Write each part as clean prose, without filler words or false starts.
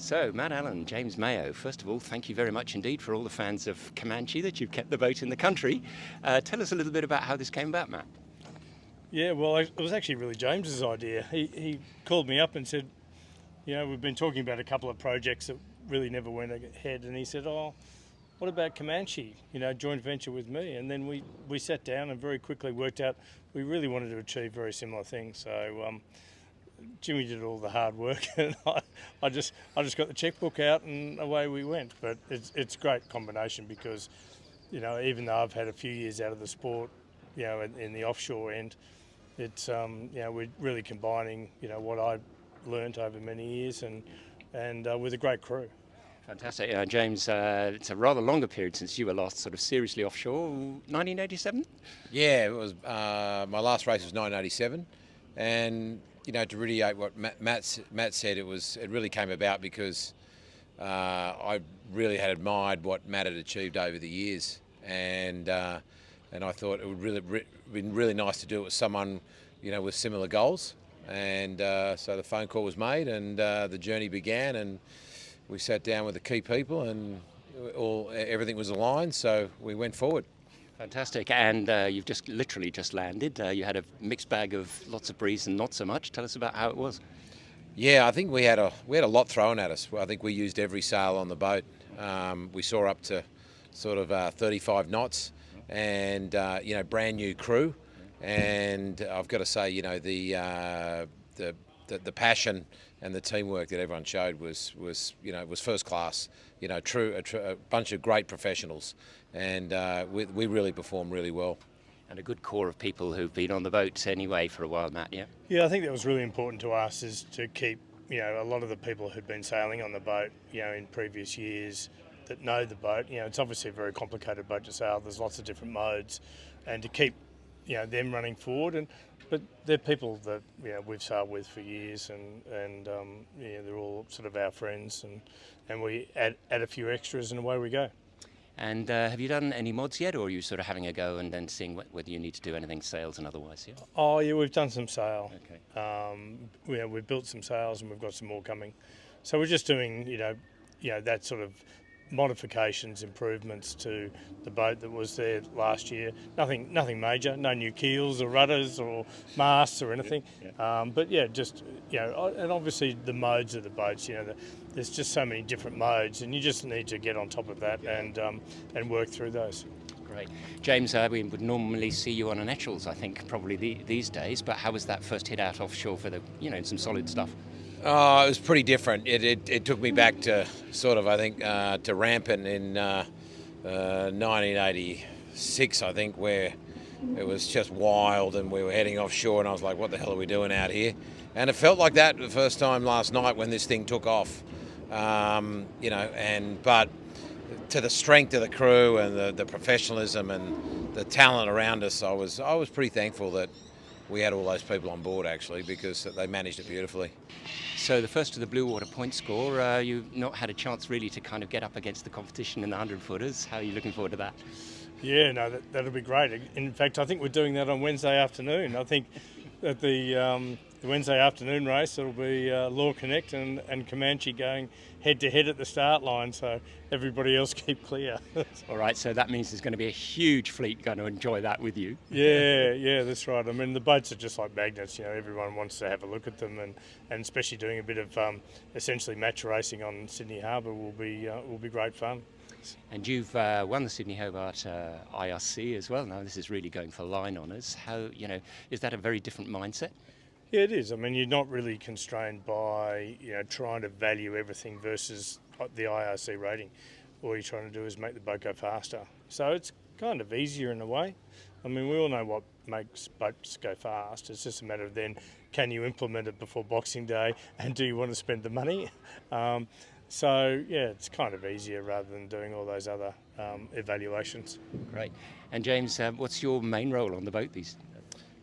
So, Matt Allen James Mayo, first of all, thank you very much indeed for all the fans of Comanche that you've kept the boat in the country. Tell us a little bit about how this came about, Matt. Yeah, well, it was actually really James's idea. He called me up and said, we've been talking about a couple of projects that really never went ahead, and he said, what about Comanche, joint venture with me? And then we sat down and very quickly worked out we really wanted to achieve very similar things. So Jimmy did all the hard work, and I just got the checkbook out and away we went. But it's a great combination because, even though I've had a few years out of the sport, in the offshore end, it's we're really combining what I learnt over many years and with a great crew. Fantastic. James, it's a rather longer period since you were last sort of seriously offshore, 1987? Yeah, it was. My last race was 1987, and to reiterate what Matt said, it really came about because I really had admired what Matt had achieved over the years, and I thought it would been really nice to do it with someone with similar goals, and so the phone call was made, and the journey began, and we sat down with the key people, and everything was aligned, so we went forward. Fantastic. And you've literally just landed. You had a mixed bag of lots of breeze and not so much. Tell us about how it was. Yeah, I think we had a lot thrown at us. I think we used every sail on the boat. We saw up to sort of 35 knots, and brand new crew. And I've got to say, the passion and the teamwork that everyone showed was first class. A bunch of great professionals, and we really performed really well. And a good core of people who've been on the boat anyway for a while, Matt, yeah? Yeah, I think that was really important to us, is to keep, a lot of the people who've been sailing on the boat, in previous years that know the boat. It's obviously a very complicated boat to sail. There's lots of different modes, and to keep, them running forward. But they're people that we've sailed with for years, and they're all sort of our friends, and we add a few extras and away we go. And have you done any mods yet, or are you sort of having a go and then seeing whether you need to do anything sales and otherwise? Yeah. Oh yeah, we've done some sail. Okay. We've built some sails, and we've got some more coming. So we're just doing that sort of modifications, improvements to the boat that was there last year. Nothing major, no new keels or rudders or masts or anything. Yeah. But yeah, just and obviously the modes of the boats. There's just so many different modes, and you just need to get on top of that and work through those. Great. James, we would normally see you on a naturals, I think, probably these days, but how was that first hit out offshore for the, some solid stuff? Oh, it was pretty different. It took me back to sort of, I think, to Rampant in 1986, I think, where it was just wild and we were heading offshore, and I was like, what the hell are we doing out here? And it felt like that the first time last night when this thing took off, but to the strength of the crew and the professionalism and the talent around us, I was pretty thankful that we had all those people on board, actually, because they managed it beautifully. So the first of the Blue Water point score, you've not had a chance really to kind of get up against the competition in the 100-footers. How are you looking forward to that? Yeah, no, that'll be great. In fact, I think we're doing that on Wednesday afternoon. I think at the Wednesday afternoon race, it'll be Law Connect and Comanche going head-to-head at the start line, so everybody else keep clear. All right, so that means there's going to be a huge fleet going to enjoy that with you. Yeah, that's right. I mean, the boats are just like magnets. Everyone wants to have a look at them, and especially doing a bit of essentially match racing on Sydney Harbor will be great fun. And you've won the Sydney Hobart IRC as well. Now this is really going for line honours. How is that a very different mindset? Yeah, it is. I mean, you're not really constrained by trying to value everything versus the IRC rating. All you're trying to do is make the boat go faster. So it's kind of easier in a way. I mean, we all know what makes boats go fast. It's just a matter of then, can you implement it before Boxing Day, and do you want to spend the money? So yeah, it's kind of easier rather than doing all those other evaluations. Great. And James, what's your main role on the boat these days?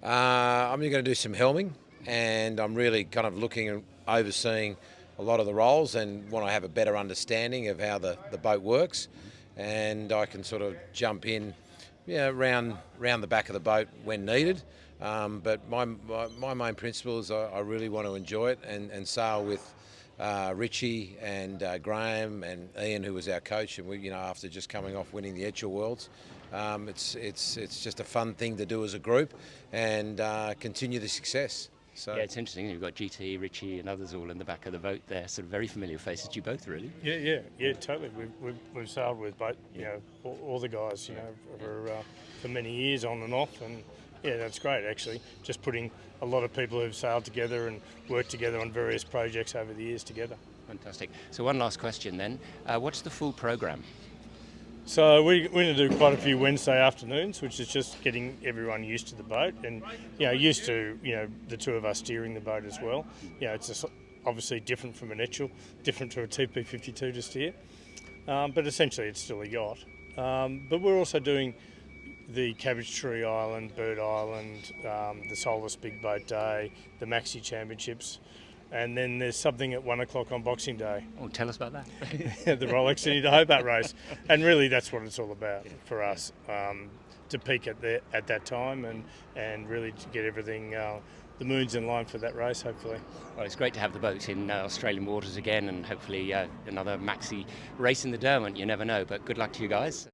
I'm going to do some helming, and I'm really kind of looking and overseeing a lot of the roles, and want to have a better understanding of how the boat works, and I can sort of jump in round the back of the boat when needed. But my main principle is I really want to enjoy it and sail with Richie and Graham and Ian, who was our coach, and we, you know, after just coming off winning the Etchell Worlds, it's just a fun thing to do as a group and continue the success. So Yeah, it's interesting. You've got GT, Richie, and others all in the back of the boat there. Sort of very familiar faces to you both, really. Yeah, totally. We've sailed with both, you know, all the guys, you know, for many years on and off, and yeah, that's great actually. Just putting a lot of people who've sailed together and worked together on various projects over the years together. Fantastic. So one last question then. What's the full program? So we're going to do quite a few Wednesday afternoons, which is just getting everyone used to the boat and, you know, used to, you know, the two of us steering the boat as well. You know, it's just obviously different from an Etchell, different to a TP52 to steer, but essentially it's still a yacht. But we're also doing the Cabbage Tree Island, Bird Island, the Solus Big Boat Day, the Maxi Championships, and then there's something at 1 o'clock on Boxing Day. Oh, tell us about that. The Rolex Sydney Hobart race, and really that's what it's all about for us, to peak at that time and really to get everything, the moons in line for that race, hopefully. Well, it's great to have the boat in Australian waters again, and hopefully another maxi race in the Derwent. You never know, but good luck to you guys.